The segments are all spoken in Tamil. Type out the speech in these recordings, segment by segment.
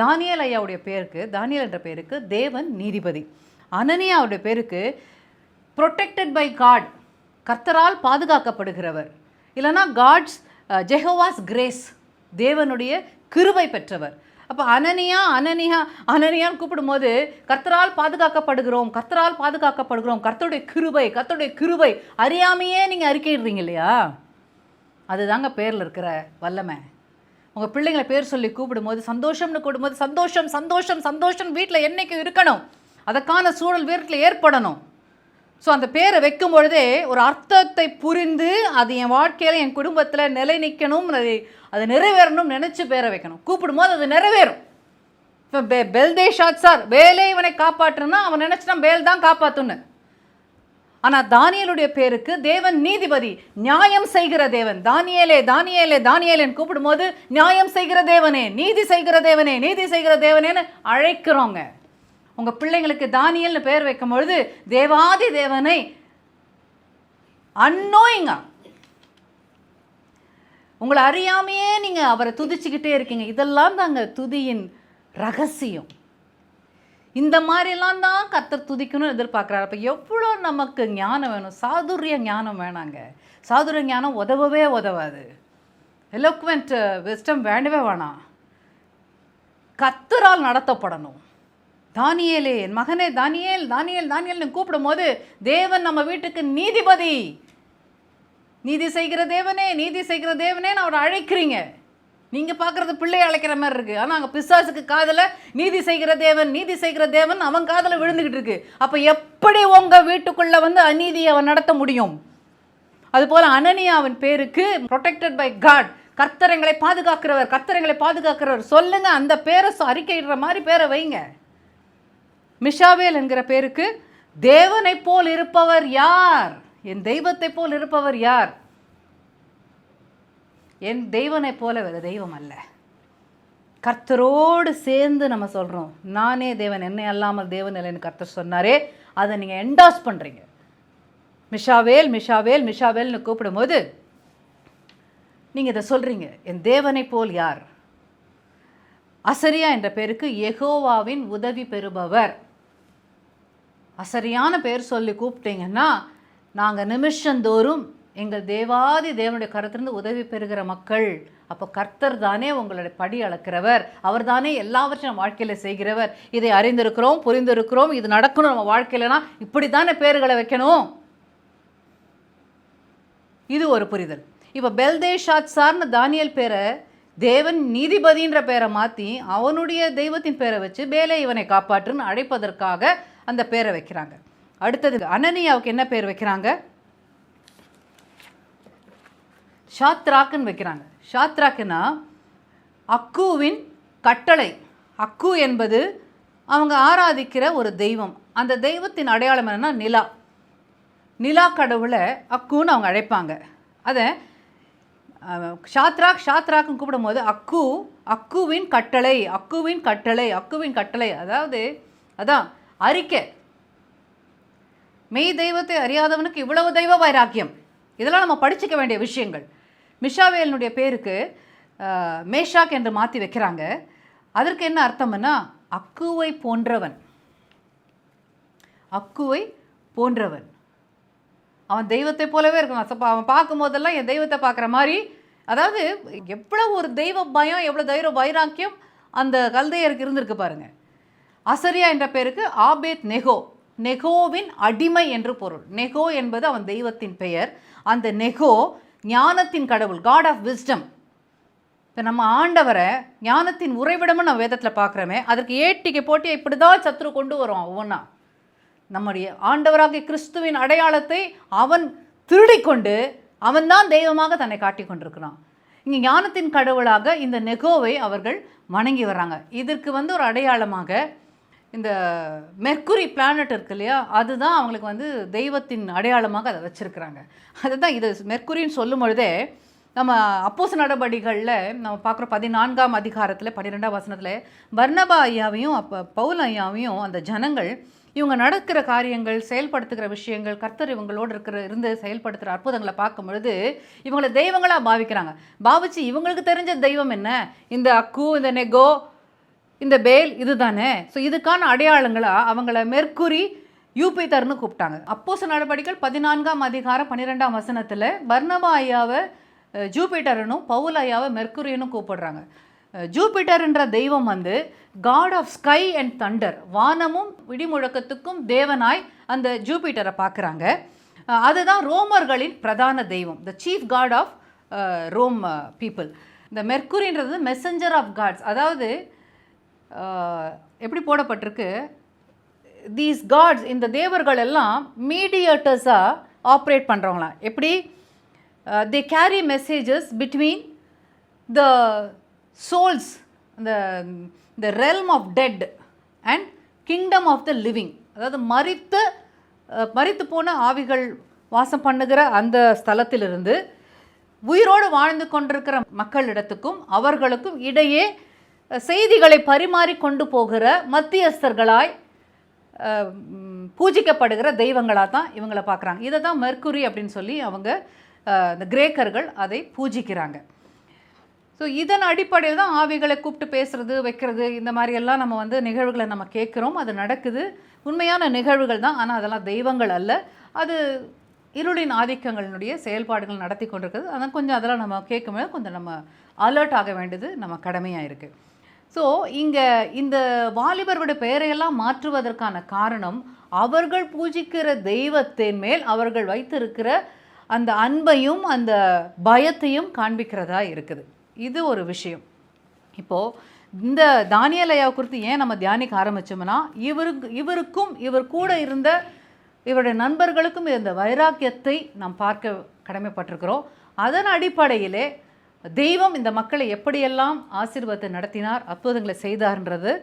தானியேல் ஐயாவுடைய பேருக்கு, தானியேல் என்ற பேருக்கு தேவன் நீதிபதி. அனனியாவுடைய பேருக்கு ப்ரொடெக்டட் பை காட், கர்த்தரால் பாதுகாக்கப்படுகிறவர். இல்லைனா காட்ஸ் ஜெஹோவாஸ் கிரேஸ், தேவனுடைய கிருபை பெற்றவர். அப்போ அனனியான்னு கூப்பிடும்போது கர்த்தரால் பாதுகாக்கப்படுகிறோம், கர்த்தரால் பாதுகாக்கப்படுகிறோம், கர்த்தருடைய கிருபை அறியாமையே நீங்கள் அறிக்கையிடுறீங்க இல்லையா? அதுதாங்க பேரில் இருக்கிற வல்லமை. உங்கள் பிள்ளைங்களை பேர் சொல்லி கூப்பிடும்போது, சந்தோஷம்னு கூப்பிடும்போது சந்தோஷம் சந்தோஷம் சந்தோஷம் வீட்டில் என்றைக்கும் இருக்கணும், அதற்கான சூழல் வீட்டில் ஏற்படணும். ஸோ அந்த பேரை வைக்கும் பொழுதே ஒரு அர்த்தத்தை புரிந்து அது என் வாழ்க்கையில் என் குடும்பத்தில் நிலை நிற்கணும், அது நிறைவேறணும் நினச்சி பேரை வைக்கணும். கூப்பிடும்போது அது நிறைவேறும். இப்போ பெல்தேஷாத் சார், வேலே இவனை காப்பாற்றுனா அவன் நினச்சினா பேல் தான் காப்பாற்றுன்னு. ஆனால் தானியேலுடைய பேருக்கு தேவன் நீதிபதி, நியாயம் செய்கிற தேவன். தானியேலேன்னு கூப்பிடும்போது நியாயம் செய்கிற தேவனே, நீதி செய்கிற தேவனே, நீதி செய்கிற தேவனேன்னு அழைக்கிறோங்க. உங்கள் பிள்ளைங்களுக்கு தானியேல்னு பேர் வைக்கும் பொழுது தேவாதி தேவனை அன்னோயிங்க, உங்களை அறியாமையே நீங்கள் அவரை துதிச்சுக்கிட்டே இருக்கீங்க. இதெல்லாம் தாங்க துதியின் ரகசியம். இந்த மாதிரிலாம் தான் கர்த்தர் துதிக்கணும்னு எதிர்பார்க்குறாரு. அப்போ எவ்வளோ நமக்கு ஞானம் வேணும், சாதுரிய ஞானம் வேணாங்க. சாதுரிய ஞானம் உதவவே உதவாது. எலோக்வெண்ட் விஸ்டம் வேண்டவே வேணாம். கர்த்தரால் நடத்தப்படணும். தானியேலே, என் மகனே தானியேல்னு கூப்பிடும் போது தேவன் நம்ம வீட்டுக்கு நீதிபதி, நீதி செய்கிற தேவனேன்னு அவரை அழைக்கிறீங்க. நீங்கள் பார்க்குறது பிள்ளையை அழைக்கிற மாதிரி இருக்குது. ஆனால் அங்கே பிசாசுக்கு காதில் நீதி செய்கிற தேவன் அவன் காதில் விழுந்துக்கிட்டு இருக்கு. அப்போ எப்படி உங்கள் வீட்டுக்குள்ளே வந்து அநீதியை அவன் நடத்த முடியும்? அதுபோல் அனனியாவின் பேருக்கு ப்ரொடெக்டட் பை காட், கர்த்தரங்களை பாதுகாக்கிறவர் சொல்லுங்க. அந்த பேரை அறிக்கையிடுற மாதிரி பேரை வைங்க. மிஷாவேல் என்கிற பேருக்கு தேவனை போல் இருப்பவர் யார்? என் தெய்வத்தை போல் இருப்பவர் யார்? என் தெய்வனை போல வேறு தெய்வம் அல்ல. கர்த்தரோடு சேர்ந்து நம்ம சொல்கிறோம், நானே தேவன், என்னை அல்லாமல் தேவன் இல்லைன்னு கர்த்தர் சொன்னாரே, அதை நீங்கள் என்டாஸ் பண்ணுறீங்க. மிஷாவேல்னு கூப்பிடும்போது நீங்கள் இதை சொல்கிறீங்க, என் தேவனை போல் யார்? அசரியா என்ற பேருக்கு யெகோவாவின் உதவி பெறுபவர். அசரியான பேர் சொல்லி கூப்பிட்டீங்கன்னா நாங்கள் நிமிஷந்தோறும் எங்கள் தேவாதி தேவனுடைய கருத்திலிருந்து உதவி பெறுகிற மக்கள். அப்போ கர்த்தர் தானே உங்களுடைய படி அளக்கிறவர், அவர் தானே எல்லாவற்றையும் நம்ம வாழ்க்கையில் செய்கிறவர். இதை அறிந்திருக்கிறோம், புரிந்திருக்கிறோம், இது நடக்கணும் நம்ம வாழ்க்கையிலனா இப்படி தானே பேர்களை வைக்கணும். இது ஒரு புரிதல். இப்போ பெல்தேஷாத் சார்னு தானியேல் பேரை தேவன் நீதிபதின்ற பேரை மாற்றி அவனுடைய தெய்வத்தின் பேரை வச்சு பேலே இவனை காப்பாற்றுன்னு அழைப்பதற்காக அந்த பேரை வைக்கிறாங்க. அடுத்தது அனனியாவுக்கு என்ன பேர் வைக்கிறாங்க? ஷாத்ராக்குன்னு வைக்கிறாங்க. ஷாத்ராக்குன்னா அக்குவின் கட்டளை. அக்கு என்பது அவங்க ஆராதிக்கிற ஒரு தெய்வம். அந்த தெய்வத்தின் அடையாளம் என்னன்னா நிலா கடவுளை அக்குன்னு அவங்க அழைப்பாங்க. அதை ஷாத்ராக்குன்னு கூப்பிடும் போது அக்குவின் கட்டளை அதான் அறிக்கை. மெய் தெய்வத்தை அறியாதவனுக்கு இவ்வளவு தெய்வ வைராக்கியம், இதெல்லாம் நம்ம படிச்சுக்க வேண்டிய விஷயங்கள். மிஷாவேலினுடைய பேருக்கு மேஷாக் என்று மாற்றி வைக்கிறாங்க. அதற்கு என்ன அர்த்தம்னா அக்குவை போன்றவன். அவன் தெய்வத்தை போலவே இருக்கணும். அவன் பார்க்கும்போதெல்லாம் என் தெய்வத்தை பார்க்குற மாதிரி, அதாவது எவ்வளோ ஒரு தெய்வ பயம், எவ்வளோ தெய்வ வைராக்கியம் அந்த கல்தையருக்கு இருந்திருக்கு பாருங்க. அசரியா என்ற பேருக்கு ஆபேத் நெகோவின் அடிமை என்று பொருள். நெகோ என்பது அவன் தெய்வத்தின் பெயர். அந்த நெகோ ஞானத்தின் கடவுள், காட் ஆஃப் விஸ்டம். இப்போ நம்ம ஆண்டவரை ஞானத்தின் உறைவிடமும் நம்ம வேதத்தில் பார்க்குறோமே, அதற்கு ஏட்டிக்கு போட்டி இப்படி தான் சத்துரு கொண்டு வரும். ஒவ்வொன்றா நம்முடைய ஆண்டவராகிய கிறிஸ்துவின் அடையாளத்தை அவன் திருடிக்கொண்டு அவன்தான் தெய்வமாக தன்னை காட்டி கொண்டிருக்கிறான். இங்கே ஞானத்தின் கடவுளாக இந்த நெகோவை அவர்கள் வணங்கி வர்றாங்க. இதற்கு ஒரு அடையாளமாக இந்த மெர்க்குரி பிளானட் இருக்கு இல்லையா, அதுதான் அவங்களுக்கு தெய்வத்தின் அடையாளமாக அதை வச்சுருக்கிறாங்க. அதுதான் இது மெர்க்குரின்னு சொல்லும் பொழுதே நம்ம அப்போஸ்தலர் நடபடிகளில் நம்ம பார்க்குற 14ஆம் அதிகாரத்தில் 12ஆம் வசனத்தில் பர்னபா ஐயாவையும் பவுல் ஐயாவையும் அந்த ஜனங்கள் இவங்க நடக்கிற காரியங்கள், செயல்படுத்துகிற விஷயங்கள், கர்த்தர் இவங்களோடு இருந்து செயல்படுத்துகிற அற்புதங்களை பார்க்கும் பொழுது இவங்களை தெய்வங்களாக பாவிக்கிறாங்க. பாவிச்சு இவங்களுக்கு தெரிஞ்ச தெய்வம் என்ன? இந்த அக்கு, இந்த நெகோ, இந்த பேல் இது தானே. ஸோ இதுக்கான அடையாளங்களாக அவங்கள மெர்க்குரி, யூபிட்டர்னு கூப்பிட்டாங்க. அப்போஸ்தலர் நடபடிகள் 14ஆம் அதிகாரம் 12ஆம் வசனத்தில் பர்னபா ஐயாவை ஜூபிட்டர்னும் பவுல் ஐயாவை மெர்க்குரியன்னு கூப்பிடுறாங்க. ஜூபிட்டர்ன்ற தெய்வம் வந்து god of sky and thunder, வானமும் இடிமுழக்கத்துக்கும் தேவனாய் அந்த ஜூபிட்டரை பார்க்குறாங்க. அதுதான் ரோமர்களின் பிரதான தெய்வம், the chief god of Rome people. இந்த மெர்க்குரின்றது மெசஞ்சர் ஆஃப் காட்ஸ். அதாவது எப்படி போடப்பட்டிருக்கு, தீஸ் காட்ஸ், இந்த தேவர்கள் எல்லாம் மீடியேட்டர்ஸாக ஆப்ரேட் பண்ணுறவங்களாம். எப்படி they carry messages between the souls, the realm of dead and kingdom of the living. அதாவது மரித்து போன ஆவிகள் வாசம் பண்ணுகிற அந்த ஸ்தலத்திலிருந்து உயிரோடு வாழ்ந்து கொண்டிருக்கிற மக்களிடத்துக்கும் அவர்களுக்கும் இடையே செய்திகளை பரிமாறி கொண்டு போகிற மத்தியஸ்தர்களாய் பூஜிக்கப்படுகிற தெய்வங்களாக தான் இவங்களை பார்க்குறாங்க. இதை தான் மெர்க்குரி அப்படின்னு சொல்லி அவங்க இந்த கிரேக்கர்கள் அதை பூஜிக்கிறாங்க. ஸோ இதன் அடிப்படையில் தான் ஆவிகளை கூப்பிட்டு பேசுகிறது, வைக்கிறது, இந்த மாதிரியெல்லாம் நம்ம வந்து நிகழ்வுகளை நம்ம கேட்குறோம். அது நடக்குது, உண்மையான நிகழ்வுகள் தான். ஆனால் அதெல்லாம் தெய்வங்கள் அல்ல, அது இருளின் ஆதிக்கங்களினுடைய செயல்பாடுகள் நடத்தி கொண்டிருக்குது. அதனால் கொஞ்சம் அதெல்லாம் நம்ம கேட்கும்போது கொஞ்சம் நம்ம அலர்ட் ஆக வேண்டியது நம்ம கடமையாக இருக்குது. ஸோ இங்கே இந்த வாலிபர்களுடைய பெயரையெல்லாம் மாற்றுவதற்கான காரணம் அவர்கள் பூஜிக்கிற தெய்வத்தின் மேல் அவர்கள் வைத்திருக்கிற அந்த அன்பையும் அந்த பயத்தையும் காண்பிக்கிறதா இருக்குது. இது ஒரு விஷயம். இப்போது இந்த தானியேல் ஐயா குறித்து ஏன் நம்ம தியானிக்க ஆரம்பித்தோம்னா, இவருக்கும் இவர் கூட இருந்த இவருடைய நண்பர்களுக்கும் இருந்த வைராக்கியத்தை நாம் பார்க்க கடமைப்பட்டிருக்கிறோம். அதன் அடிப்படையிலே தெய்வம் இந்த மக்களை எப்படியெல்லாம் ஆசீர்வாதத்தை நடத்தினார், அற்புதங்களை செய்தார்ன்றது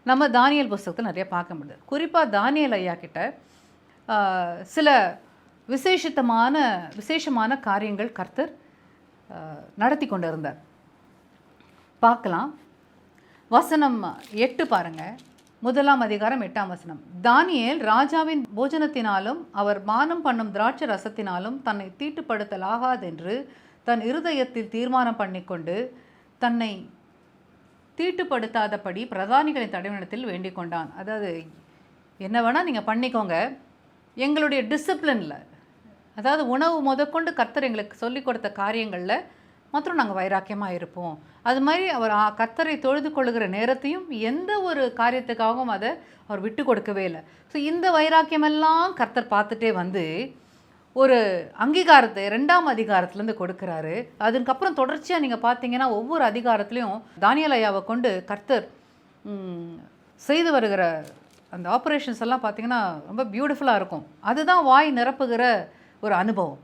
நம்ம தானியேல் புஸ்தகத்தை நிறைய பார்க்க முடியுது. குறிப்பாக தானியேல் ஐயா கிட்ட சில விசேஷமான காரியங்கள் கர்த்தர் நடத்தி கொண்டு இருந்தார். பார்க்கலாம். வசனம் 8 பாருங்க. 1ஆம் அதிகாரம் 8ஆம் வசனம். தானியேல் ராஜாவின் போஜனத்தினாலும் அவர் பானம் பண்ணும் திராட்சை ரசத்தினாலும் தன்னை தீட்டுப்படுத்தலாகாதென்று தன் இருதயத்தில் தீர்மானம் பண்ணிக்கொண்டு தன்னை தீட்டுப்படுத்தாதபடி பிரதானிகளின் தடைவனத்தில் வேண்டிக் கொண்டான். அதாவது என்ன வேணால் நீங்கள் பண்ணிக்கோங்க, எங்களுடைய டிசிப்ளினில், அதாவது உணவு முதற்கொண்டு கர்த்தர் எங்களுக்கு சொல்லிக் கொடுத்த காரியங்களில் மாத்திரம் நாங்கள் வைராக்கியமாக இருப்போம். அது மாதிரி அவர் கர்த்தரை தொழுது கொள்ளுகிற நேரத்தையும் எந்த ஒரு காரியத்துக்காகவும் அதை அவர் விட்டு கொடுக்கவே இல்லை. ஸோ இந்த வைராக்கியமெல்லாம் கர்த்தர் பார்த்துட்டே வந்து ஒரு அங்கீகாரத்தை 2ஆம் அதிகாரத்துலேருந்து கொடுக்குறாரு. அதுக்கப்புறம் தொடர்ச்சியாக நீங்கள் பார்த்தீங்கன்னா ஒவ்வொரு அதிகாரத்துலேயும் தானியேல் ஐயாவை கொண்டு கர்த்தர் செய்து வருகிற அந்த ஆப்ரேஷன்ஸ் எல்லாம் பார்த்திங்கன்னா ரொம்ப பியூட்டிஃபுல்லாக இருக்கும். அதுதான் வாய் நிரப்புகிற ஒரு அனுபவம்.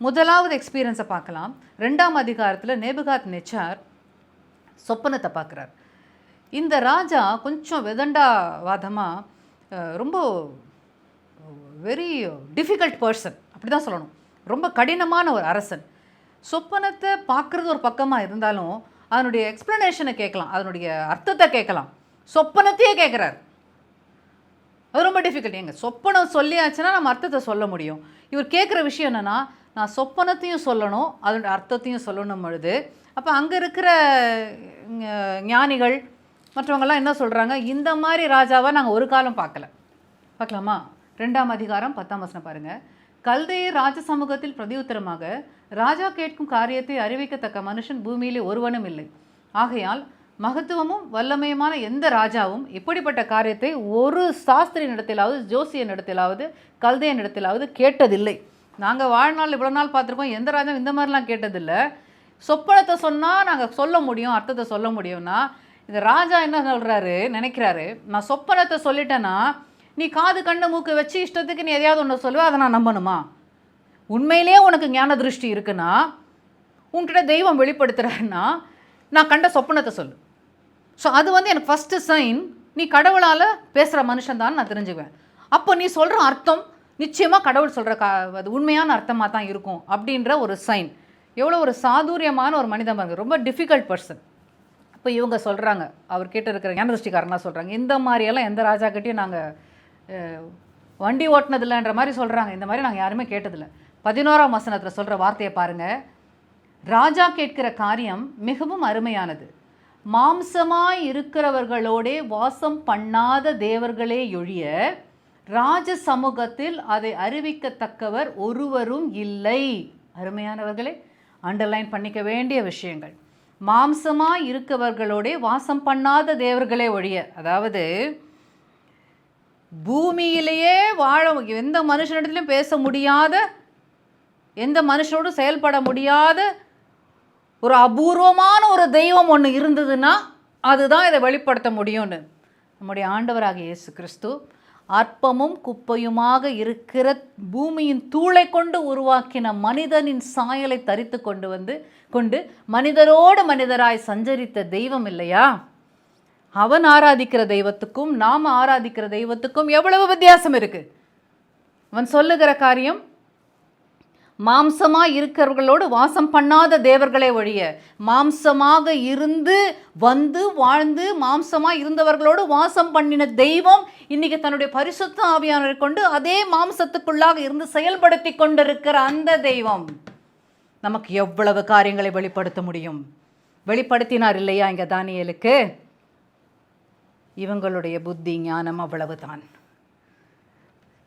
முதலாவது எக்ஸ்பீரியன்ஸை பார்க்கலாம். 2ஆம் அதிகாரத்தில் நேபுகாத் நேச்சார் சொப்பனத்தை பார்க்குறார். இந்த ராஜா கொஞ்சம் வெதண்டாவாதமாக ரொம்ப வெரி டிஃபிகல்ட் பர்சன், அப்படி தான் சொல்லணும். ரொம்ப கடினமான ஒரு அரசன். சொப்பனத்தை பார்க்குறது ஒரு பக்கமாக இருந்தாலும் அதனுடைய எக்ஸ்ப்ளனேஷனை கேட்கலாம், அதனுடைய அர்த்தத்தை கேட்கலாம். சொப்பனத்தையே கேட்குறாரு. அது ரொம்ப டிஃபிகல்ட். எங்க சொப்பனம் சொல்லியாச்சுன்னா நம்ம அர்த்தத்தை சொல்ல முடியும். இவர் கேட்குற விஷயம் என்னென்னா, நான் சொப்பனத்தையும் சொல்லணும், அதனுடைய அர்த்தத்தையும் சொல்லணும் பொழுது, அப்போ அங்கே இருக்கிற ஞானிகள் மற்றவங்கெல்லாம் என்ன சொல்கிறாங்க, இந்த மாதிரி ராஜாவை நாங்கள் ஒரு காலம் பார்க்கலாமா? 2ஆம் அதிகாரம் 10ஆம் வசனம் பாருங்கள். கல்தேயர் ராஜ சமூகத்தில் பிரதியுத்தரமாக, ராஜா கேட்கும் காரியத்தை அறிவிக்கத்தக்க மனுஷன் பூமியிலே ஒருவனும் இல்லை. ஆகையால் மகத்துவமும் வல்லமையுமான எந்த ராஜாவும் இப்படிப்பட்ட காரியத்தை ஒரு சாஸ்திரியின் இடத்திலாவது, ஜோசியன் இடத்திலாவது, கல்தையன் இடத்திலாவது கேட்டதில்லை. நாங்கள் வாழ்நாள் இவ்வளோ நாள் பார்த்துருக்கோம், எந்த ராஜாவும் இந்த மாதிரிலாம் கேட்டதில்லை. சொப்பனத்தை சொன்னால் நாங்கள் சொல்ல முடியும், அர்த்தத்தை சொல்ல முடியும்னா, இந்த ராஜா என்ன சொல்கிறாரு, நினைக்கிறாரு, நான் சொப்பனத்தை சொல்லிட்டேன்னா நீ காது கண்ணு மூக்கு வச்சு இஷ்டத்துக்கு நீ எதையாவது ஒன்று சொல்லுவ, அதை நான் நம்பணுமா? உண்மையிலே உனக்கு ஞான திருஷ்டி இருக்குன்னா, உன்கிட்ட தெய்வம் வெளிப்படுத்துகிறாருன்னா, நான் கண்ட சொப்பனத்தை சொல்லு. ஸோ அது எனக்கு ஃபஸ்ட்டு சைன், நீ கடவுளால் பேசுகிற மனுஷன் தான் நான் தெரிஞ்சுக்குவேன். அப்போ நீ சொல்கிற அர்த்தம் நிச்சயமாக கடவுள் சொல்கிற அது உண்மையான அர்த்தமாக தான் இருக்கும் அப்படின்ற ஒரு சைன். எவ்வளோ ஒரு சாதுரியமான ஒரு மனிதன் பாருங்க, ரொம்ப டிஃபிகல்ட் பர்சன். இப்போ இவங்க சொல்கிறாங்க, அவர் கேட்டு இருக்கிற ஞானதிருஷ்டிக்காரனாக சொல்கிறாங்க, இந்த மாதிரியெல்லாம் எந்த ராஜாக்கிட்டையும் நாங்கள் வண்டி ஓட்டினதில்லைன்ற மாதிரி சொல்கிறாங்க. இந்த மாதிரி நாங்கள் யாருமே கேட்டதில்லை. 11ஆம் வசனத்தில் சொல்கிற வார்த்தையை பாருங்கள். ராஜா கேட்கிற காரியம் மிகவும் அருமையானது, மாம்சமாய் இருக்கிறவர்களோடே வாசம் பண்ணாத தேவர்களே ஒழிய ராஜ சமூகத்தில் அதை அறிவிக்கத்தக்கவர் ஒருவரும் இல்லை. அருமையானவர்களே, அண்டர்லைன் பண்ணிக்க வேண்டிய விஷயங்கள். மாம்சமாய் இருக்கவர்களோடே வாசம் பண்ணாத தேவர்களே ஒழிய, அதாவது பூமியிலேயே வாழ எந்த மனுஷனிடத்திலும் பேச முடியாத, எந்த மனுஷனோடும் செயல்பட முடியாத ஒரு அபூர்வமான ஒரு தெய்வம் ஒன்று இருந்ததுன்னா அதுதான் இதை வெளிப்படுத்த முடியும்னு நம்முடைய ஆண்டவராகிய இயேசு கிறிஸ்து அற்பமும் குப்பையுமாக இருக்கிற பூமியின் தூளை கொண்டு உருவாக்கின மனிதனின் சாயலை தரித்து கொண்டு மனிதரோடு மனிதராய் சஞ்சரித்த தெய்வம் இல்லையா? அவன் ஆராதிக்கிற தெய்வத்துக்கும் நாம் ஆராதிக்கிற தெய்வத்துக்கும் எவ்வளவு வித்தியாசம் இருக்கு. அவன் சொல்லுகிற காரியம், மாம்சமாக இருக்கிறவர்களோடு வாசம் பண்ணாத தேவர்களே ஒழிய, மாம்சமாக இருந்து வந்து வாழ்ந்து மாம்சமாக இருந்தவர்களோடு வாசம் பண்ணின தெய்வம் இன்னைக்கு தன்னுடைய பரிசுத்த ஆவியானவரை கொண்டு அதே மாம்சத்துக்குள்ளாக இருந்து செயல்படுத்தி கொண்டிருக்கிற அந்த தெய்வம் நமக்கு எவ்வளவு காரியங்களை வெளிப்படுத்த முடியும். வெளிப்படுத்தினார் இல்லையா இங்கே தானியேலுக்கு? இவங்களுடைய புத்தி ஞானம் அவ்வளவுதான்.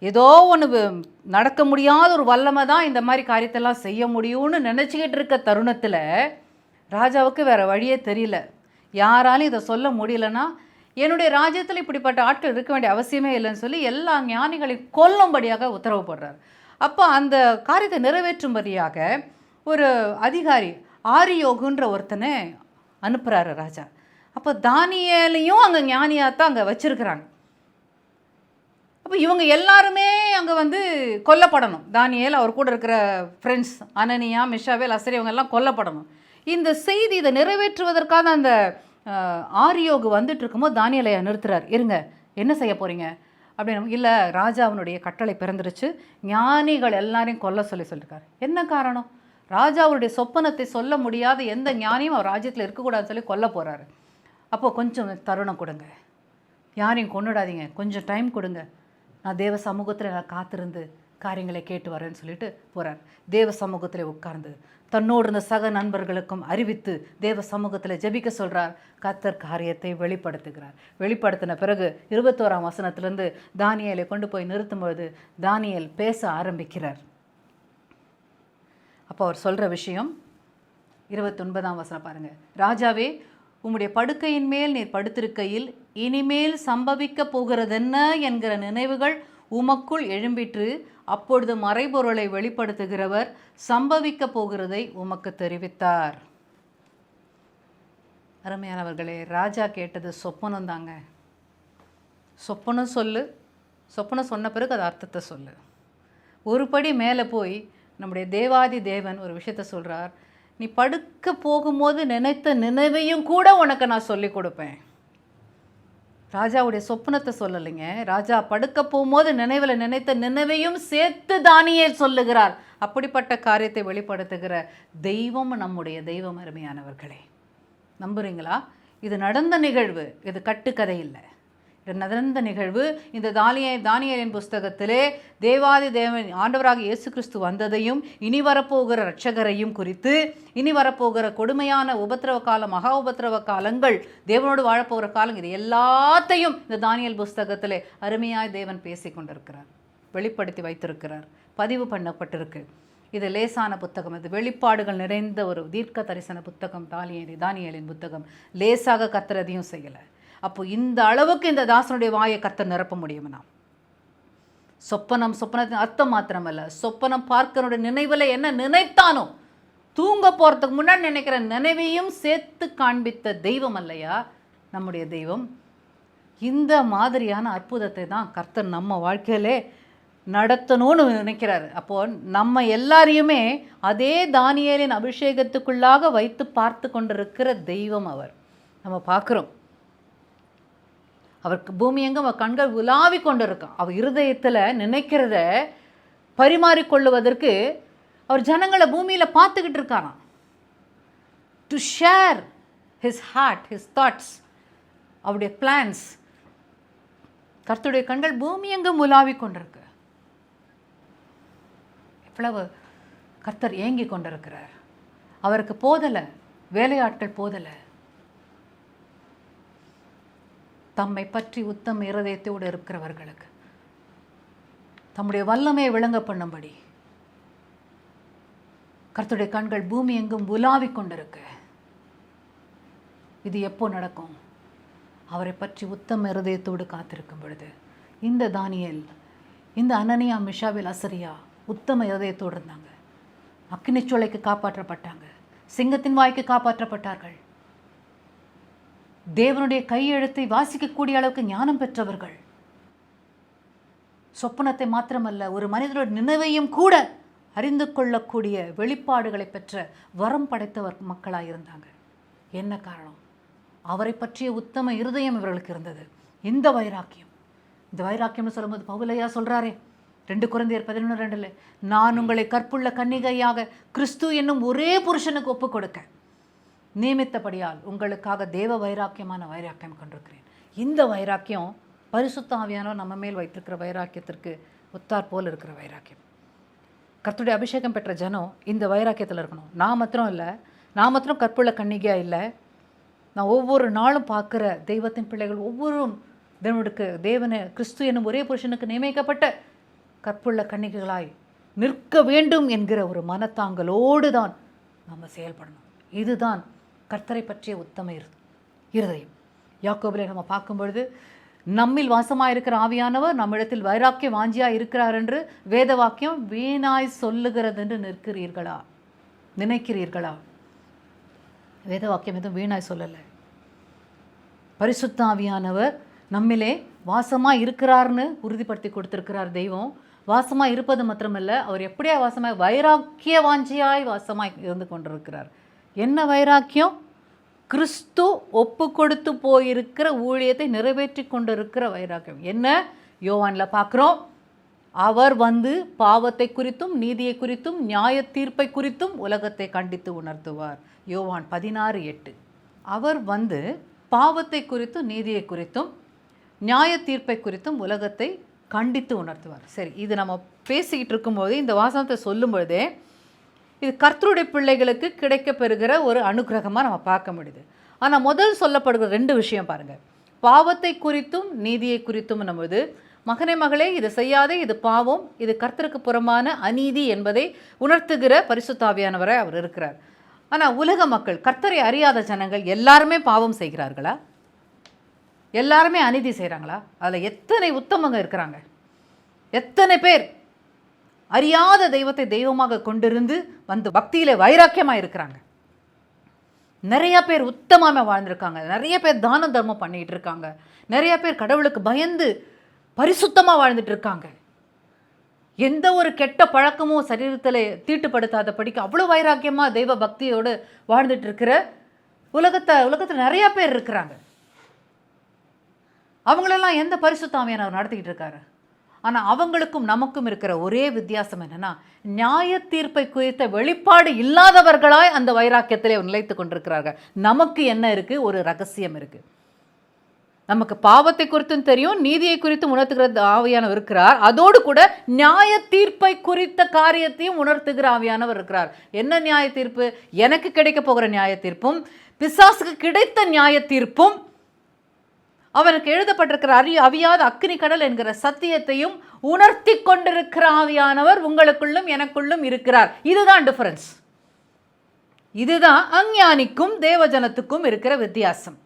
ஏதோ ஒன்று நடக்க முடியாத ஒரு வல்லமை தான் இந்த மாதிரி காரியத்தெல்லாம் செய்ய முடியும்னு நினச்சிக்கிட்டு இருக்க தருணத்தில் ராஜாவுக்கு வேறு வழியே தெரியல. யாராலும் இதை சொல்ல முடியலன்னா என்னுடைய ராஜ்யத்தில் இப்படிப்பட்ட ஆட்கள் இருக்க வேண்டிய அவசியமே இல்லைன்னு சொல்லி எல்லா ஞானிகளையும் கொல்லும்படியாக உத்தரவு போடுறார். அப்போ அந்த காரியத்தை நிறைவேற்றும்படியாக ஒரு அதிகாரி ஆரியோகுன்ற ஒருத்தனை அனுப்புகிறாரு ராஜா. அப்போ தானியேலையும் அங்கே ஞானியாகத்தான் அங்கே வச்சுருக்கிறாங்க. அப்போ இவங்க எல்லாருமே அங்கே கொல்லப்படணும். தானியேல், அவர் கூட இருக்கிற ஃப்ரெண்ட்ஸ் அனனியா, மிஷாவேல், அசரி, இவங்கெல்லாம் கொல்லப்படணும். இந்த செய்தி இதை நிறைவேற்றுவதற்காக அந்த ஆரியோகு வந்துட்டு இருக்கும்போது தானியேலை நிறுத்துறார். இருங்க, என்ன செய்ய போகிறீங்க அப்படின்னு. இல்லை, ராஜா அவனுடைய கட்டளை பிறந்துருச்சு, ஞானிகள் எல்லாரையும் கொல்ல சொல்லியிருக்கார். என்ன காரணம்? ராஜா அவருடைய சொப்பனத்தை சொல்ல முடியாத எந்த ஞானியும் அவர் ராஜ்யத்தில் இருக்கக்கூடாதுன்னு சொல்லி கொல்ல போகிறாரு. அப்போது கொஞ்சம் தருணம் கொடுங்க, யாரையும் கொண்டுடாதீங்க, கொஞ்சம் டைம் கொடுங்க, நான் தேவ சமூகத்தில் நான் காத்திருந்து காரியங்களை கேட்டு வரேன்னு சொல்லிட்டு போகிறார். தேவ சமூகத்தில் உட்கார்ந்து தன்னோடு இருந்த சக நண்பர்களுக்கும் அறிவித்து தேவ சமூகத்தில் ஜெபிக்க சொல்கிறார். கர்த்தர் காரியத்தை வெளிப்படுத்துகிறார். வெளிப்படுத்தின பிறகு 21ஆம் வசனத்திலேருந்து தானியேலை கொண்டு போய் நிறுத்தும்பொழுது தானியேல் பேச ஆரம்பிக்கிறார். அப்போ அவர் சொல்கிற விஷயம் 29ஆம் வசனம் பாருங்கள். ராஜாவே, உம்முடைய படுக்கையின் மேல் நீர் படுத்திருக்கையில் இனிமேல் சம்பவிக்க போகிறதென்ன என்கிற நினைவுகள் உமக்குள் எழும்பிற்று. அப்பொழுது மறைபொருளை வெளிப்படுத்துகிறவர் சம்பவிக்க போகிறதை உமக்கு தெரிவித்தார். அருமையானவர்களே, ராஜா கேட்டது சொப்பனம் தாங்க. சொப்பனம் சொல்லு, சொப்பனம் சொன்ன பிறகு அது அர்த்தத்தை சொல்லு. ஒரு படி மேலே போய் நம்முடைய தேவாதி தேவன் ஒரு விஷயத்த சொல்கிறார். நீ படுக்க போகும்போது நினைத்த நினைவையும் கூட உனக்கு நான் சொல்லி கொடுப்பேன். ராஜாவுடைய சொப்பனத்தை சொல்லலைங்க, ராஜா படுக்க போகும்போது நினைவில் நினைத்த நினைவையும் சேர்த்து தானியேல் சொல்லுகிறார். அப்படிப்பட்ட காரியத்தை வெளிப்படுத்துகிற தெய்வம் நம்முடைய தெய்வம். அருமையானவர்களே, நம்புறீங்களா? இது நடந்த நிகழ்வு, இது கட்டுக்கதை இல்லை. இது நடந்த நிகழ்வு. இந்த தானியேலின் புஸ்தகத்திலே தேவாதி தேவன் ஆண்டவராக இயேசு கிறிஸ்து வந்ததையும் இனி வரப்போகிற இரட்சகரையும் குறித்து, இனி வரப்போகிற கொடுமையான உபத்திரவ காலம், மகா உபத்திரவ காலங்கள், தேவனோடு வாழப்போகிற காலம், இது எல்லாத்தையும் இந்த தானியேல் புஸ்தகத்திலே அருமையாய் தேவன் பேசி கொண்டிருக்கிறார், வெளிப்படுத்தி வைத்திருக்கிறார், பதிவு பண்ணப்பட்டிருக்கு. இது லேசான புத்தகம். இது வெளிப்பாடுகள் நிறைந்த ஒரு தீர்க்க தரிசன புத்தகம். தானியேலின் புத்தகம் லேசாக கர்த்தரதையும் செய்யலை. அப்போ இந்த அளவுக்கு இந்த தாசனுடைய வாயை கர்த்தர் நிரப்ப முடியுமா? சொப்பனத்தின் அர்த்தம் மாத்திரமல்ல, சொப்பனம் பார்க்கனுடைய நினைவில் என்ன நினைத்தானோ, தூங்க போகிறதுக்கு முன்னாடி நினைக்கிற நினைவையும் சேர்த்து காண்பித்த தெய்வம் அல்லையா நம்முடைய தெய்வம்? இந்த மாதிரியான அற்புதத்தை தான் கர்த்தர் நம்ம வாழ்க்கையிலே நடத்தணும்னு நினைக்கிறாரு. அப்போது நம்ம எல்லாரையுமே அதே தானியேலின் அபிஷேகத்துக்குள்ளாக வைத்து பார்த்து கொண்டிருக்கிற தெய்வம் அவர். நம்ம பார்க்குறோம், அவருக்கு பூமி எங்கே அவர் கண்கள் உலாவி கொண்டு இருக்கான். அவர் இருதயத்தில் நினைக்கிறத பரிமாறிக்கொள்ளுவதற்கு அவர் ஜனங்களை பூமியில் பார்த்துக்கிட்டு இருக்காராம். To share his heart, his thoughts, அவருடைய பிளான்ஸ். கர்த்தருடைய கண்கள் பூமி எங்கும் உலாவி கொண்டிருக்கு. எவ்வளவு கர்த்தர் ஏங்கி கொண்டிருக்கிறார். அவருக்கு போதலை, வேலையாட்கள் போதலை. தம்மை பற்றி உத்தம இருதயத்தோடு இருக்கிறவர்களுக்கு தம்முடைய வல்லமையை விளங்க பண்ணும்படி கர்த்தருடைய கண்கள் பூமி எங்கும் உலாவிக் கொண்டிருக்கு. இது எப்போ நடக்கும்? அவரை பற்றி உத்தம இருதயத்தோடு காத்திருக்கும் பொழுது. இந்த தானியேல், இந்த அனனியா, மிஷாவேல், அசரியா உத்தம இருதயத்தோடு இருந்தாங்க. அக்கினிச்சூளைக்கு காப்பாற்றப்பட்டாங்க, சிங்கத்தின் வாய்க்கு காப்பாற்றப்பட்டார்கள். தேவனுடைய கையெழுத்தை வாசிக்கக்கூடிய அளவுக்கு ஞானம் பெற்றவர்கள். சொப்பனத்தை மாத்திரமல்ல, ஒரு மனிதனுடைய நினைவையும் கூட அறிந்து கொள்ளக்கூடிய வெளிப்பாடுகளை பெற்ற வரம் படைத்தவர் மக்களாக இருந்தாங்க. என்ன காரணம்? அவரை பற்றிய உத்தம இருதயம் இவர்களுக்கு இருந்தது. இந்த வைராக்கியம்னு சொல்லும்போது பவுலையா சொல்கிறாரே 2 கொரிந்தியர் 11:2, நான் உங்களை கற்புள்ள கன்னிகையாக கிறிஸ்து என்னும் ஒரே புருஷனுக்கு ஒப்புக் கொடுக்க நியமித்தபடியால் உங்களுக்காக தேவ வைராக்கியம் கொண்டிருக்கிறேன். இந்த வைராக்கியம் பரிசுத்த ஆவியானவர் நம்ம மேல் வைத்திருக்கிற வைராக்கியத்திற்கு ஒத்தார் போல் இருக்கிற வைராக்கியம். கர்த்தருடைய அபிஷேகம் பெற்ற ஜனம் இந்த வைராக்கியத்தில் இருக்கணும். நான் மாத்திரம் கற்புள்ள கன்னிகையாக இல்லை. நான் ஒவ்வொரு நாளும் பார்க்குற தெய்வத்தின் பிள்ளைகள் ஒவ்வொருவரும் தேவனை கிறிஸ்து என்னும் ஒரே புருஷனுக்கு நியமிக்கப்பட்ட கற்புள்ள கன்னிகைகளாய் நிற்க வேண்டும் என்கிற ஒரு மனத்தாங்கலோடு தான் நம்ம செயல்படணும். இதுதான் கர்த்தரை பற்றிய உத்தம இருதயம். யாக்கோபிலே நம்ம பார்க்கும் பொழுது, நம்மில் வாசமாக இருக்கிற ஆவியானவர் நம்மிடத்தில் வைராக்கிய வாஞ்சியாக இருக்கிறார் என்று வேத வாக்கியம் வீணாய் சொல்லுகிறது என்று நினைக்கிறீர்களா? வேத வாக்கியம் எதுவும் வீணாய் சொல்லலை. பரிசுத்த ஆவியானவர் நம்மிலே வாசமாக இருக்கிறார்னு உறுதிப்படுத்தி கொடுத்துருக்கிறார் தெய்வம். வாசமாக இருப்பது மாத்திரமல்ல, அவர் எப்படியா வாசமாக வைராக்கிய வாஞ்சியாய் வாசமாக இருந்து கொண்டிருக்கிறார். என்ன வைராக்கியம்? கிறிஸ்து ஒப்பு கொடுத்து போயிருக்கிற ஊழியத்தை நிறைவேற்றி கொண்டிருக்கிற வைராக்கியம். என்ன? யோவானில் பார்க்குறோம், அவர் வந்து பாவத்தை குறித்தும் நீதியை குறித்தும் நியாய தீர்ப்பை குறித்தும் உலகத்தை கண்டித்து உணர்த்துவார். யோவான் 16:8. அவர் வந்து பாவத்தை குறித்தும் நீதியை குறித்தும் நியாய தீர்ப்பை குறித்தும் உலகத்தை கண்டித்து உணர்த்துவார். சரி, இது நம்ம பேசிக்கிட்டு இருக்கும்போது, இந்த வாசனத்தை சொல்லும் பொழுதே இது கர்த்தருடைய பிள்ளைகளுக்கு கிடைக்க பெறுகிற ஒரு அனுகிரகமாக நம்ம பார்க்க முடியுது. ஆனால் முதல் சொல்லப்படுகிற 2 விஷயம் பாருங்கள். பாவத்தை குறித்தும் நீதியை குறித்தும் நம்மது, மகனே மகளே இதை செய்யாதே, இது பாவம், இது கர்த்தருக்கு புறமான அநீதி என்பதை உணர்த்துகிற பரிசுத்தாவியானவரை அவர் இருக்கிறார். ஆனால் உலக மக்கள், கர்த்தரை அறியாத ஜனங்கள் எல்லாருமே பாவம் செய்கிறார்களா? எல்லாருமே அநீதி செய்கிறாங்களா? அதில் எத்தனை உத்தமங்க இருக்கிறாங்க? எத்தனை பேர் அறியாத தெய்வத்தை தெய்வமாக கொண்டிருந்து வந்து பக்தியில் வைராக்கியமாக இருக்கிறாங்க? நிறைய பேர் உத்தமமாக வாழ்ந்திருக்காங்க. நிறைய பேர் தான தர்மம் பண்ணிகிட்டு இருக்காங்க. நிறைய பேர் கடவுளுக்கு பயந்து பரிசுத்தமாக வாழ்ந்துட்டு இருக்காங்க. எந்த ஒரு கெட்ட பழக்கமும் சரீரத்தில் தீட்டுப்படுத்தாத படிக்க அவ்வளோ வைராக்கியமாக தெய்வ பக்தியோடு வாழ்ந்துட்டு இருக்கிற உலகத்தில் நிறையா பேர் இருக்கிறாங்க. அவங்களெல்லாம் எந்த பரிசுத்தாவியானவர் நடத்திக்கிட்டு இருக்காரு? ஆனால் அவங்களுக்கும் நமக்கும் இருக்கிற ஒரே வித்தியாசம் என்னென்னா, நியாய தீர்ப்பை குறித்த வெளிப்பாடு இல்லாதவர்களாய் அந்த வைராக்கியத்திலே நிலைத்து கொண்டிருக்கிறார்கள். நமக்கு என்ன இருக்குது? ஒரு ரகசியம் இருக்குது. நமக்கு பாவத்தை குறித்தும் தெரியும், நீதியை குறித்தும் உணர்த்துகிற ஆவியானவர் இருக்கிறார். அதோடு கூட நியாய தீர்ப்பை குறித்த காரியத்தையும் உணர்த்துகிற ஆவியானவர் இருக்கிறார். என்ன நியாய தீர்ப்பு? எனக்கு கிடைக்க போகிற நியாய தீர்ப்பும், பிசாசுக்கு கிடைத்த நியாய தீர்ப்பும், அவனுக்கு எழுதப்பட்டிருக்கிற அவியாத அக்கினி கடல் என்கிற சத்தியத்தையும் உணர்த்தி கொண்டிருக்கிற ஆவியானவர் உங்களுக்குள்ளும் எனக்குள்ளும் இருக்கிறார். இதுதான் டிஃபரன்ஸ். இதுதான் அஞ்ஞானிக்கும் தேவஜனத்துக்கும் இருக்கிற வித்தியாசம்.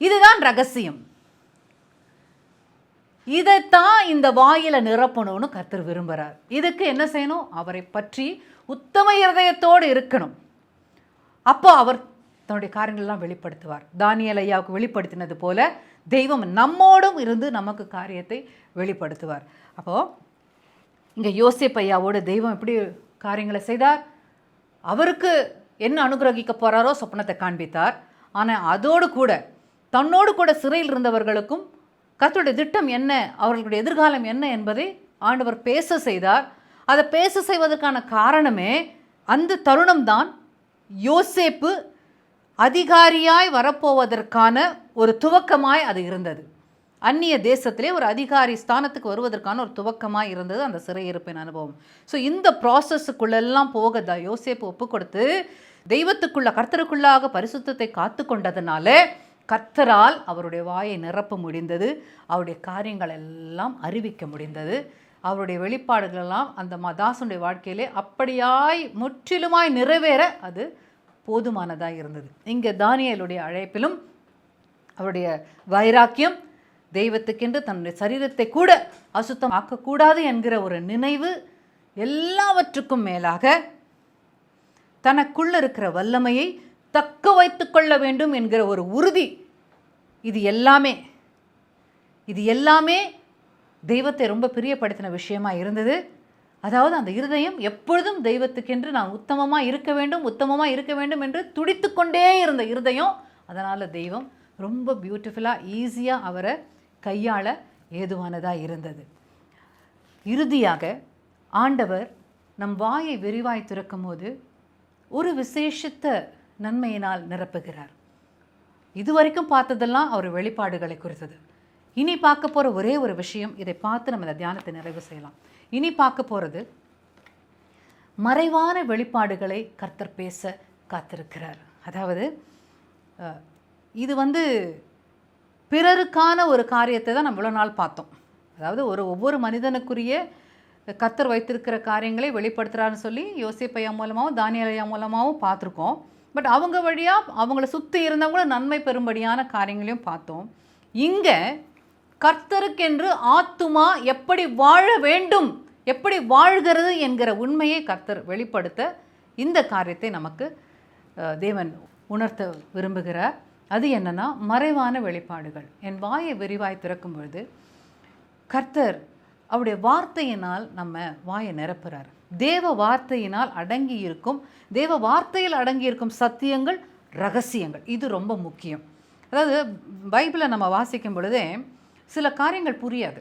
இதுதான் ரகசியம். இதைத்தான் இந்த வாயில நிரப்பணும்னு கர்த்தர் விரும்புகிறார். இதுக்கு என்ன செய்யணும்? அவரை பற்றி உத்தம இருதயத்தோடு இருக்கணும். அப்போ அவர் தன்னுடைய காரியங்கள்லாம் வெளிப்படுத்துவார். தானியேல் ஐயாவுக்கு வெளிப்படுத்தினது போல தெய்வம் நம்மோடும் இருந்து நமக்கு காரியத்தை வெளிப்படுத்துவார். அப்போது இங்கே யோசேப்பு ஐயாவோடு தெய்வம் எப்படி காரியங்களை செய்தார்? அவருக்கு என்ன அனுகிரகிக்க போகிறாரோ சொப்பனத்தை காண்பித்தார். ஆனால் அதோடு கூட தன்னோடு கூட சிறையில் இருந்தவர்களுக்கும் கர்த்தருடைய திட்டம் என்ன, அவர்களுடைய எதிர்காலம் என்ன என்பதை ஆண்டவர் பேச செய்தார். அதை பேச செய்வதற்கான காரணமே அந்த தருணம்தான் யோசேப்பு அதிகாரியாய் வரப்போவதற்கான ஒரு துவக்கமாய் அது இருந்தது. அந்நிய தேசத்திலே ஒரு அதிகாரி ஸ்தானத்துக்கு வருவதற்கான ஒரு துவக்கமாக இருந்தது அந்த சிறையிருப்பின் அனுபவம். ஸோ இந்த ப்ராசஸுக்குள்ளெல்லாம் போக யோசேப்பு ஒப்பு கொடுத்து தெய்வத்துக்குள்ள கர்த்தருக்குள்ளாக பரிசுத்தத்தை காத்து கொண்டதுனால கர்த்தரால் அவருடைய வாயை நிரப்ப முடிந்தது. அவருடைய காரியங்கள் எல்லாம் அறிவிக்க முடிந்தது. அவருடைய வெளிப்பாடுகள் எல்லாம் அந்த தாசனுடைய வாழ்க்கையிலே அப்படியாய் முற்றிலுமாய் நிறைவேற அது போதுமானதாக இருந்தது. இங்கே தானியேலுடைய அழைப்பிலும் அவருடைய வைராக்கியம், தெய்வத்துக்கென்று தன்னுடைய சரீரத்தை கூட அசுத்தம் ஆக்கக்கூடாது என்கிற ஒரு நினைவு, எல்லாவற்றுக்கும் மேலாக தனக்குள்ள இருக்கிற வல்லமையை தக்க வைத்து கொள்ள வேண்டும் என்கிற ஒரு உறுதி, இது எல்லாமே தெய்வத்தை ரொம்ப பிரியப்படுத்தின விஷயமா இருந்தது. அதாவது அந்த இருதயம் எப்பொழுதும் தெய்வத்துக்கென்று நான் உத்தமமாக இருக்க வேண்டும் என்று துடித்து கொண்டே இருந்த இருதயம். அதனால் தெய்வம் ரொம்ப பியூட்டிஃபுல்லாக ஈஸியாக அவரை கையாள ஏதுவானதாக இருந்தது. இறுதியாக ஆண்டவர் நம் வாயை விரிவாய் திறக்கும் போது ஒரு விசேஷித்த நன்மையினால் நிரப்புகிறார். இதுவரைக்கும் பார்த்ததெல்லாம் அவர் வெளிப்பாடுகளை குறித்தது. இனி பார்க்க போகிற ஒரே ஒரு விஷயம், இதை பார்த்து நம்ம இந்த தியானத்தை நிறைவு செய்யலாம். இனி பார்க்க போகிறது மறைவான வெளிப்பாடுகளை கர்த்தர் பேச காத்திருக்கிறார். அதாவது இது பிறருக்கான ஒரு காரியத்தை தான் நம்ம இவ்வளோ நாள் பார்த்தோம். அதாவது ஒவ்வொரு மனிதனுக்குரிய கர்த்தர் வைத்திருக்கிற காரியங்களை வெளிப்படுத்துகிறாருன்னு சொல்லி யோசேப்பு ஐயா மூலமாகவும் தானியேல் ஐயா மூலமாகவும் பார்த்துருக்கோம். பட் அவங்க வழியாக அவங்கள சுற்றி இருந்தவங்களும் நன்மை பெறும்படியான காரியங்களையும் பார்த்தோம். இங்கே கர்த்தருக்கென்று ஆத்துமா எப்படி வாழ வேண்டும், எப்படி வாழ்கிறது என்கிற உண்மையை கர்த்தர் வெளிப்படுத்த இந்த காரியத்தை நமக்கு தேவன் உணர்த்த விரும்புகிறார். அது என்னன்னா, மறைவான வெளிப்பாடுகள். என் வாயை விரிவாய் திறக்கும் பொழுது கர்த்தர் அவருடைய வார்த்தையினால் நம்ம வாயை நிரப்புகிறார். தேவ வார்த்தையினால் தேவ வார்த்தையில் அடங்கியிருக்கும் சத்தியங்கள், ரகசியங்கள், இது ரொம்ப முக்கியம். அதாவது பைபிளை நம்ம வாசிக்கும் பொழுதே சில காரியங்கள் புரியாது.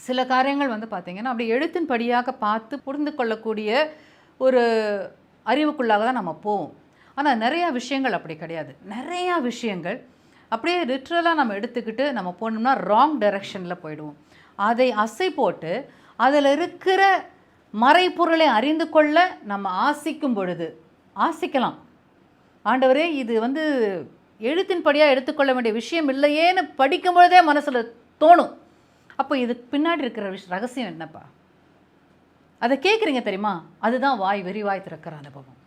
சில காரியங்கள் பார்த்திங்கன்னா அப்படி எழுத்தின்படியாக பார்த்து புரிந்து கொள்ளக்கூடிய ஒரு அறிவுக்குள்ளாக தான் நம்ம போவோம். ஆனால் நிறையா விஷயங்கள் அப்படி கிடையாது. நிறையா விஷயங்கள் அப்படியே லிட்ரலாக நம்ம எடுத்துக்கிட்டு நம்ம போனோம்னா ராங் டைரக்ஷனில் போயிடுவோம். அதை அசை போட்டு அதில் இருக்கிற மறைப்பொருளை அறிந்து கொள்ள நம்ம ஆசிக்கலாம். ஆண்டவரே, இது எழுத்தின்படியாக எடுத்துக்கொள்ள வேண்டிய விஷயம் இல்லையேன்னு படிக்கும் பொழுதே மனசில் தோணும். அப்போ இதுக்கு பின்னாடி இருக்கிற ரகசியம் என்னப்பா, அதை கேட்குறீங்க தெரியுமா? அதுதான் வாய் விரிவாய் திறக்கிற அனுபவம்.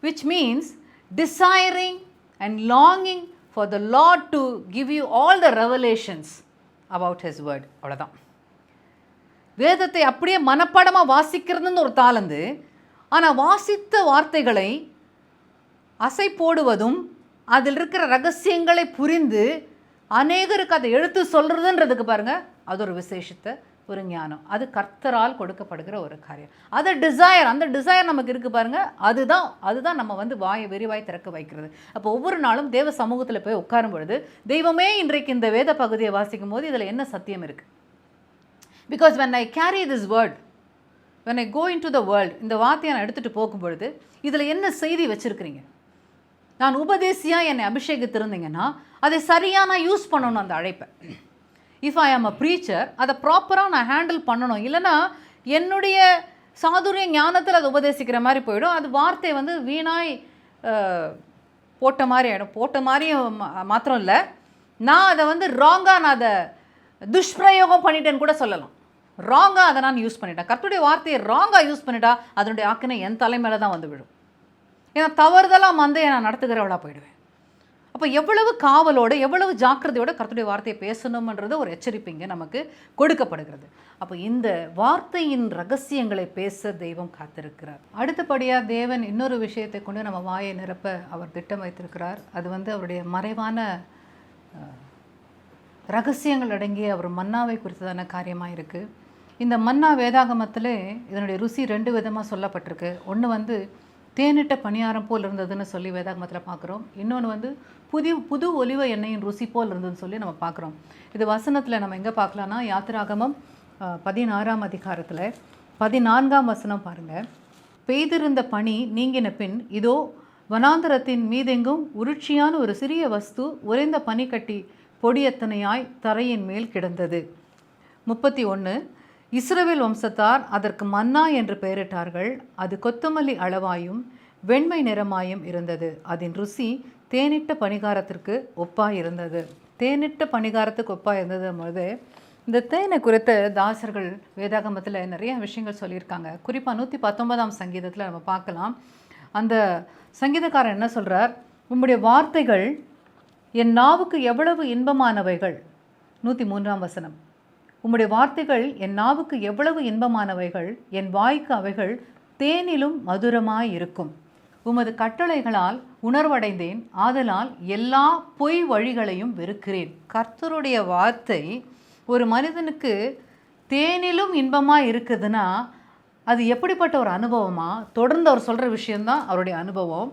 which means desiring and longing for the Lord to give you all the revelations about His word. அவ்வளோதான். வேதத்தை அப்படியே மனப்பாடமாக வாசிக்கிறதுன்னு ஒரு தாளந்து. ஆனால் வாசித்த வார்த்தைகளை அசை போடுவதும் அதில் இருக்கிற ரகசியங்களை புரிந்து அநேகருக்கு அதை எடுத்து சொல்கிறதுன்றதுக்கு பாருங்கள், அது ஒரு விசேஷித்த ஒரு ஞானம். அது கர்த்தரால் கொடுக்கப்படுகிற ஒரு காரியம். அந்த டிசைர் நமக்கு இருக்குது பாருங்கள், அதுதான் நம்ம வாயை விரிவாய் திறக்க வைக்கிறது. அப்போ ஒவ்வொரு நாளும் தேவ சமூகத்தில் போய் உட்காரும் பொழுது, தெய்வமே இன்றைக்கு இந்த வேத பகுதியை வாசிக்கும் போது இதில் என்ன சத்தியம் இருக்குது? Because when I carry this word, when I go into the world, இந்த வார்த்தையை நான் எடுத்துகிட்டு போகும் பொழுது இதில் என்ன செய்தி வச்சுருக்கிறீங்க? நான் உபதேசியாக என்னை அபிஷேகித்திருந்தீங்கன்னா அதை சரியாக நான் யூஸ் பண்ணணும். அந்த அழைப்பை, இஃப் ஐ ஆம் அ ப்ரீச்சர், அதை ப்ராப்பராக நான் ஹேண்டில் பண்ணணும். இல்லைனா என்னுடைய சாதுரிய ஞானத்தில் அதை உபதேசிக்கிற மாதிரி போயிடும். அது வார்த்தை வீணாய் போட்ட மாதிரி ஆகிடும். போட்ட மாதிரியும் மாத்திரம் இல்லை, நான் அதை ராங்காக நான் அதை துஷ்பிரயோகம் பண்ணிட்டேன்னு கூட சொல்லலாம். ராங்காக அதை நான் யூஸ் பண்ணிட்டேன். கர்த்தருடைய வார்த்தையை ராங்காக யூஸ் பண்ணிட்டா அதனுடைய ஆக்கினை என் தலைமையில தான் விழும். ஏன்னா தவறுதலாக நான் நடத்துகிறவளாக போயிடுவேன். அப்போ எவ்வளவு காவலோடு, எவ்வளவு ஜாக்கிரதையோடு கர்த்தருடைய வார்த்தையை பேசணும்ன்றது ஒரு எச்சரிப்பைங்க நமக்கு கொடுக்கப்படுகிறது. அப்போ இந்த வார்த்தையின் ரகசியங்களை பேச தெய்வம் காத்திருக்கிறார். அடுத்தபடியாக தேவன் இன்னொரு விஷயத்தை கொண்டு நம்ம வாயை நிரப்ப அவர் திட்டம் வைத்திருக்கிறார். அது அவருடைய மறைவான ரகசியங்கள் அடங்கிய அவர் மன்னாவை குறித்ததான காரியமாக இருக்குது. இந்த மன்னா வேதாகமத்தில் இதனுடைய ருசி 2 விதமாக சொல்லப்பட்டிருக்கு. ஒன்று தேனிட்ட பணியாரம் போல் இருந்ததுன்னு சொல்லி வேதாகமத்தில் பார்க்குறோம். இன்னொன்று புது ஒலிவ எண்ணெயின் ருசி போல் இருந்ததுன்னு சொல்லி நம்ம பார்க்குறோம். இது வசனத்தில் நம்ம எங்கே பார்க்கலான்னா, யாத்திராகமம் 16ஆம் அதிகாரத்தில் 14ஆம் வசனம் பாருங்கள். பெய்திருந்த பனி நீங்கின பின் இதோ வனாந்தரத்தின் மீதெங்கும் உருட்சியான ஒரு சிறிய வஸ்து உறைந்த பனிக்கட்டி பொடியத்தனையாய் தரையின் மேல் கிடந்தது. 31 இஸ்ரவேல் வம்சத்தார் அதற்கு மன்னா என்று பெயரிட்டார்கள். அது கொத்தமல்லி அளவாயும் வெண்மை நிறமாயும் இருந்தது. அதன் ருசி தேனிட்ட பணிகாரத்திற்கு ஒப்பாக இருந்தது. தேனிட்ட பணிகாரத்துக்கு ஒப்பாக இருந்தது பொழுது இந்த தேனை குறித்த தாசர்கள் வேதாகமத்தில் நிறைய விஷயங்கள் சொல்லியிருக்காங்க. குறிப்பாக 119ஆம் சங்கீதத்தில் நம்ம பார்க்கலாம். அந்த சங்கீதக்காரன் என்ன சொல்கிறார்? உம்முடைய வார்த்தைகள் என் நாவுக்கு எவ்வளவு இன்பமானவைகள். 103ஆம் வசனம். உம்முடைய வார்த்தைகள் என் நாவுக்கு எவ்வளவு இன்பமானவைகள், என் வாய்க்கு அவைகள் தேனிலும் மதுரமாய் இருக்கும். உமது கட்டளைகளால் உணர்வடைந்தேன், ஆதலால் எல்லா பொய் வழிகளையும் வெறுக்கிறேன். கர்த்தருடைய வார்த்தை ஒரு மனிதனுக்கு தேனிலும் இன்பமாக இருக்குதுன்னா அது எப்படிப்பட்ட ஒரு அனுபவமா? தொடர்ந்து அவர் சொல்கிற விஷயந்தான் அவருடைய அனுபவம்.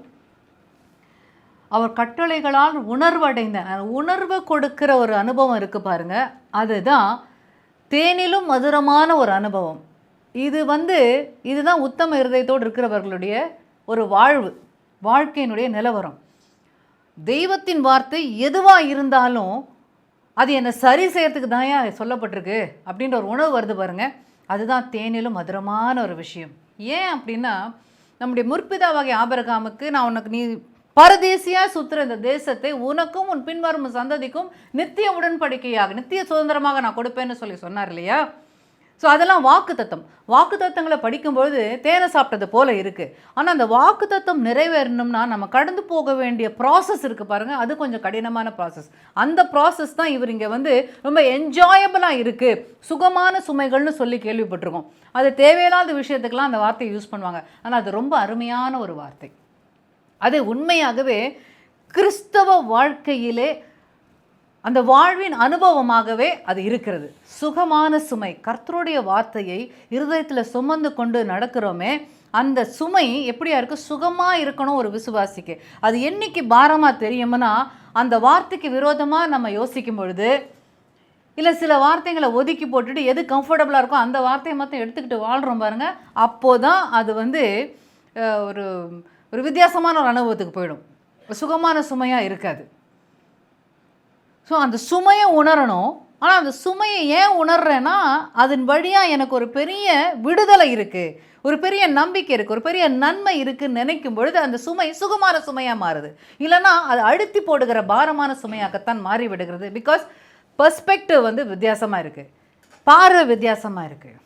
அவர் கட்டளைகளால் உணர்வடைந்த, உணர்வை கொடுக்கிற ஒரு அனுபவம் இருக்குது பாருங்கள், அதுதான் தேனிலும் மதுரமான ஒரு அனுபவம். இதுதான் உத்தம இருதயத்தோடு இருக்கிறவர்களுடைய ஒரு வாழ்க்கையினுடைய நிலவரம். தெய்வத்தின் வார்த்தை எதுவாக இருந்தாலும் அது என்னை சரி செய்யறதுக்கு தான் சொல்லப்பட்டிருக்கு அப்படின்ற ஒரு உணர்வு வருது பாருங்கள், அதுதான் தேனிலும் மதுரமான ஒரு விஷயம். ஏன் அப்படின்னா, நம்முடைய முற்பிதாவாகிய ஆபிரகாமுக்கு நான் உனக்கு நீ பரதேசியாக சுற்றுற இந்த தேசத்தை உனக்கும் உன் பின்வரும் சந்ததிக்கும் நித்திய உடன்படிக்கையாக நித்திய சுதந்திரமாக நான் கொடுப்பேன்னு சொன்னார் இல்லையா? ஸோ அதெல்லாம் வாக்குத்தத்தங்களை படிக்கும்பொழுது தேனை சாப்பிட்டது போல் இருக்குது. ஆனால் அந்த வாக்குத்தத்தம் நிறைவேறணும்னா நம்ம கடந்து போக வேண்டிய ப்ராசஸ் இருக்குது பாருங்கள், அது கொஞ்சம் கடினமான ப்ராசஸ். அந்த ப்ராசஸ் தான் இவர் இங்கே ரொம்ப என்ஜாயபிளாக இருக்குது. சுகமான சுமைகள்னு சொல்லி கேள்விப்பட்டிருக்கோம். அது தேவையில்லாத விஷயத்துக்கெல்லாம் அந்த வார்த்தையை யூஸ் பண்ணுவாங்க. ஆனால் அது ரொம்ப அருமையான ஒரு வார்த்தை. அது உண்மையாகவே கிறிஸ்தவ வாழ்க்கையிலே அந்த வாழ்வின் அனுபவமாகவே அது இருக்கிறது. சுகமான சுமை, கர்த்தருடைய வார்த்தையை இருதயத்தில் சுமந்து கொண்டு நடக்கிறோமே, அந்த சுமை எப்படியா இருக்குது? சுகமாக இருக்கணும் ஒரு விசுவாசிக்கு. அது என்னைக்கு பாரமாக தெரியும்னா, அந்த வார்த்தைக்கு விரோதமாக நம்ம யோசிக்கும் பொழுது, இல்லை சில வார்த்தைகளை ஒதுக்கி போட்டுட்டு எது கம்ஃபர்டபுளாக இருக்கோ அந்த வார்த்தையை மட்டும் எடுத்துக்கிட்டு வாழ்கிறோம் பாருங்கள், அப்போதான் அது ஒரு ஒரு வித்தியாசமான ஒரு அனுபவத்துக்கு போயிடும். சுகமான சுமையாக இருக்காது. ஸோ அந்த சுமையை உணரணும். ஆனால் அந்த சுமையை ஏன் உணர்றேன்னா, அதன் வழியாக எனக்கு ஒரு பெரிய விடுதலை இருக்குது, ஒரு பெரிய நம்பிக்கை இருக்குது, ஒரு பெரிய நன்மை இருக்குதுன்னு நினைக்கும் பொழுது அந்த சுமை சுகமான சுமையாக மாறுது. இல்லைனா அது அழுத்தி போடுகிற பாரமான சுமையாகத்தான் மாறி விடுகிறது. பிகாஸ் பெர்ஸ்பெக்டிவ் வித்தியாசமாக இருக்குது, பார்வை வித்தியாசமாக இருக்குது.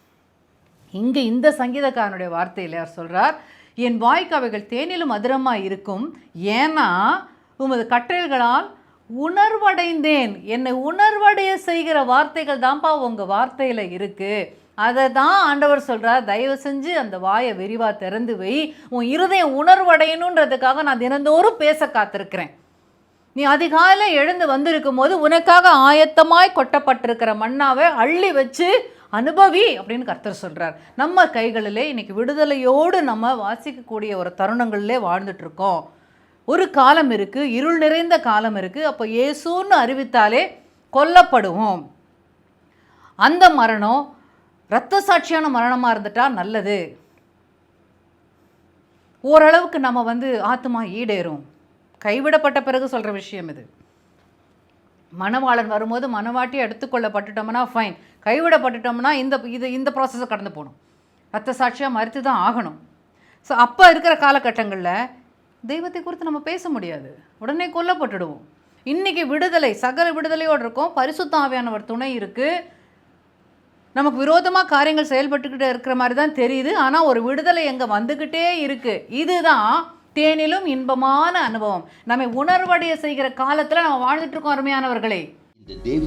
இங்கே இந்த சங்கீதக்காரனுடைய வார்த்தையில் அவர் சொல்கிறார், என் வாய்க்கு அவைகள் தேனிலும் மதுரமாக இருக்கும், ஏன்னா உமது கட்டளைகளால் உணர்வடைந்தேன். என்னை உணர்வடைய செய்கிற வார்த்தைகள் தான்ப்பா உங்கள் வார்த்தையில் இருக்குது. அதை தான் ஆண்டவர் சொல்கிறார், தயவு செஞ்சு அந்த வாயை விரிவாக திறந்து வை, உன் இருதயம் உணர்வடையணுன்றதுக்காக நான் தினந்தோறும் பேச காத்திருக்கிறேன். நீ அதிகாலை எழுந்து வந்திருக்கும் போது உனக்காக ஆயத்தமாய் கொட்டப்பட்டிருக்கிற மன்னாவை அள்ளி வச்சு அனுபவி அப்படின்னு கர்த்தர் சொல்கிறார். நம்ம கைகளிலே இன்னைக்கு விடுதலையோடு நம்ம வாசிக்கக்கூடிய ஒரு தருணங்களிலே வாழ்ந்துட்டுருக்கோம். ஒரு காலம் இருக்குது, இருள் நிறைந்த காலம் இருக்குது. அப்போ இயேசுன்னு அறிவித்தாலே கொல்லப்படுவோம். அந்த மரணம் இரத்த சாட்சியான மரணமாக இருந்துட்டால் நல்லது. ஓரளவுக்கு நம்ம ஆத்மா ஈடேறும். கைவிடப்பட்ட பிறகு சொல்கிற விஷயம் இது. மணவாளன் வரும்போது மணவாட்டி எடுத்துக்கொள்ளப்பட்டுட்டோம்னா ஃபைன், கைவிடப்பட்டுட்டோம்னா இந்த ப்ராசஸை கடந்து போகணும், இரத்த சாட்சியாக மறுத்து தான் ஆகணும். ஸோ அப்போ இருக்கிற காலகட்டங்களில் தெய்வத்தை குறித்து நம்ம பேச முடியாது, உடனே கொல்லப்பட்டுடுவோம். இன்றைக்கி விடுதலை, சகல விடுதலையோடு இருக்கும், பரிசுத்த ஆவியானவர் துணை இருக்குது. நமக்கு விரோதமாக காரியங்கள் செயல்பட்டுக்கிட்டே இருக்கிற மாதிரி தான் தெரியுது, ஆனால் ஒரு விடுதலை எங்கே வந்துக்கிட்டே இருக்குது. இதுதான் தேனிலும் இன்பமான அனுபவம். நம்மை உணர்வடைய செய்கிற காலத்தில் நம்ம வாழ்ந்துட்டு இருக்கோம் அருமையானவர்களே. இந்த தேவ